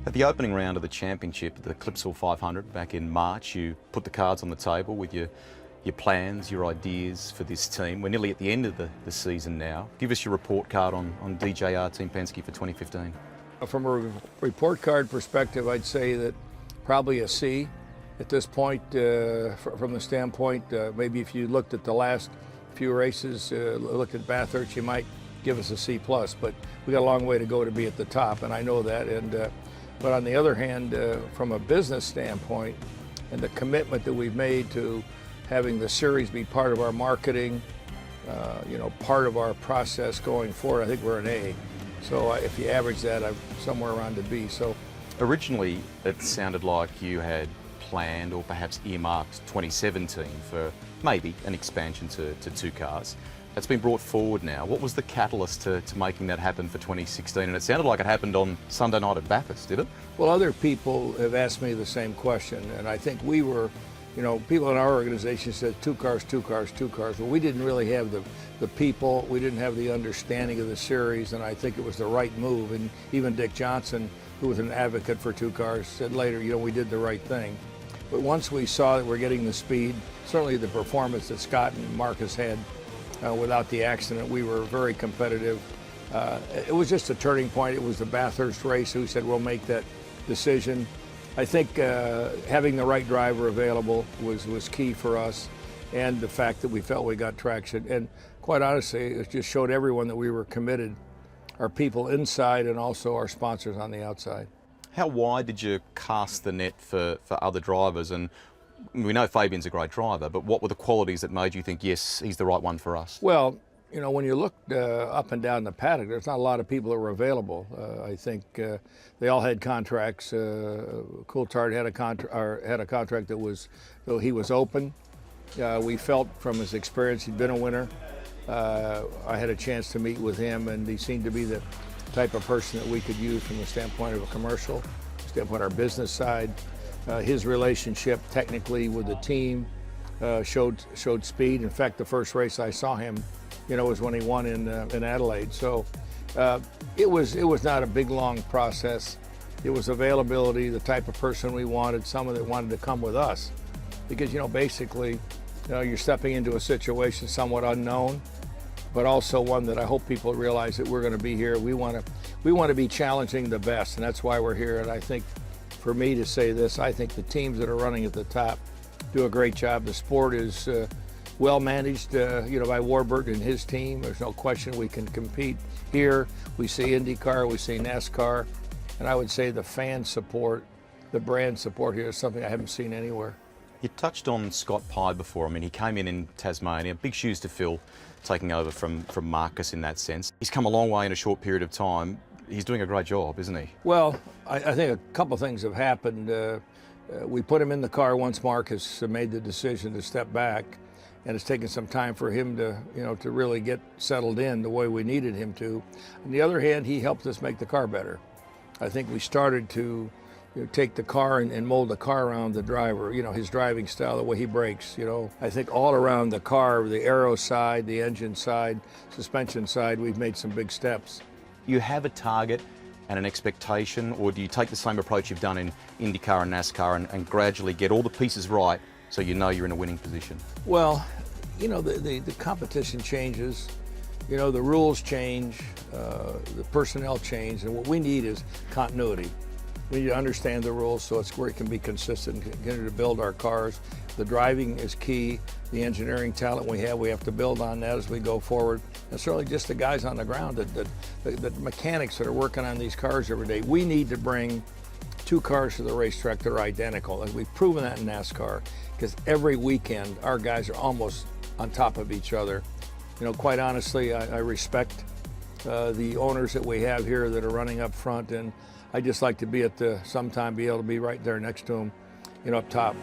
At the opening round of the championship, the Clipsal 500 back in March, you put the cards on the table with your plans, your ideas for this team. We're nearly at the end of the season now. Give us your report card on DJR Team Penske for 2015. From a report card perspective, I'd say that probably a C at this point, from the standpoint, maybe if you looked at the last few races, looked at Bathurst, you might give us a C+, but we got a long way to go to be at the top, and I know that. But on the other hand, from a business standpoint, and the commitment that we've made to having the series be part of our marketing, part of our process going forward, I think we're an A. So if you average that, I'm somewhere around a B. So originally, it sounded like you had planned or perhaps earmarked 2017 for maybe an expansion to 2 cars. That's been brought forward now. What was the catalyst to making that happen for 2016? And it sounded like it happened on Sunday night at Bathurst, did it? Well, other people have asked me the same question, and I think we were, people in our organization said 2 cars, 2 cars, 2 cars. Well, we didn't really have the people, we didn't have the understanding of the series, and I think it was the right move. And even Dick Johnson, who was an advocate for 2 cars, said later, we did the right thing. But once we saw that we're getting the speed, certainly the performance that Scott and Marcus had, without the accident, we were very competitive. It was just a turning point. It was the Bathurst race who said we'll make that decision. I think having the right driver available was key for us, and the fact that we felt we got traction. And quite honestly, it just showed everyone that we were committed, our people inside and also our sponsors on the outside. How wide did you cast the net for other drivers? And we know Fabian's a great driver, but what were the qualities that made you think, yes, he's the right one for us? Well, when you look up and down the paddock, there's not a lot of people that were available. I think they all had contracts. Coulthard had a contract that was, though he was open. We felt from his experience he'd been a winner. I had a chance to meet with him, and he seemed to be the type of person that we could use from the standpoint of a commercial, standpoint of our business side. His relationship technically with the team showed speed. In fact, the first race I saw him, was when he won in Adelaide. So it was not a big, long process. It was availability, the type of person we wanted, someone that wanted to come with us. Because, basically, you're stepping into a situation somewhat unknown, but also one that I hope people realize that we're going to be here. We want to be challenging the best, and that's why we're here. And I think, for me to say this, I think the teams that are running at the top do a great job. The sport is well managed, by Warburton and his team. There's no question we can compete here. We see IndyCar, we see NASCAR, and I would say the fan support, the brand support here is something I haven't seen anywhere. You touched on Scott Pye before. I mean, he came in Tasmania, big shoes to fill, taking over from Marcus in that sense. He's come a long way in a short period of time. He's doing a great job, isn't he? Well, I think a couple of things have happened. We put him in the car once Marcus made the decision to step back, and it's taken some time for him to really get settled in the way we needed him to. On the other hand, he helped us make the car better. I think we started to take the car and mold the car around the driver, his driving style, the way he brakes, I think all around the car, the aero side, the engine side, suspension side, we've made some big steps. You have a target and an expectation, or do you take the same approach you've done in IndyCar and NASCAR and gradually get all the pieces right so you know you're in a winning position? Well, the competition changes, the rules change, the personnel change, and what we need is continuity. We need to understand the rules so it's where it can be consistent and continue to build our cars. The driving is key. The engineering talent we have to build on that as we go forward. And certainly just the guys on the ground, the mechanics that are working on these cars every day. We need to bring 2 cars to the racetrack that are identical. And we've proven that in NASCAR, because every weekend our guys are almost on top of each other. Quite honestly, I respect the owners that we have here that are running up front, and I just like to be sometime be able to be right there next to them, up top.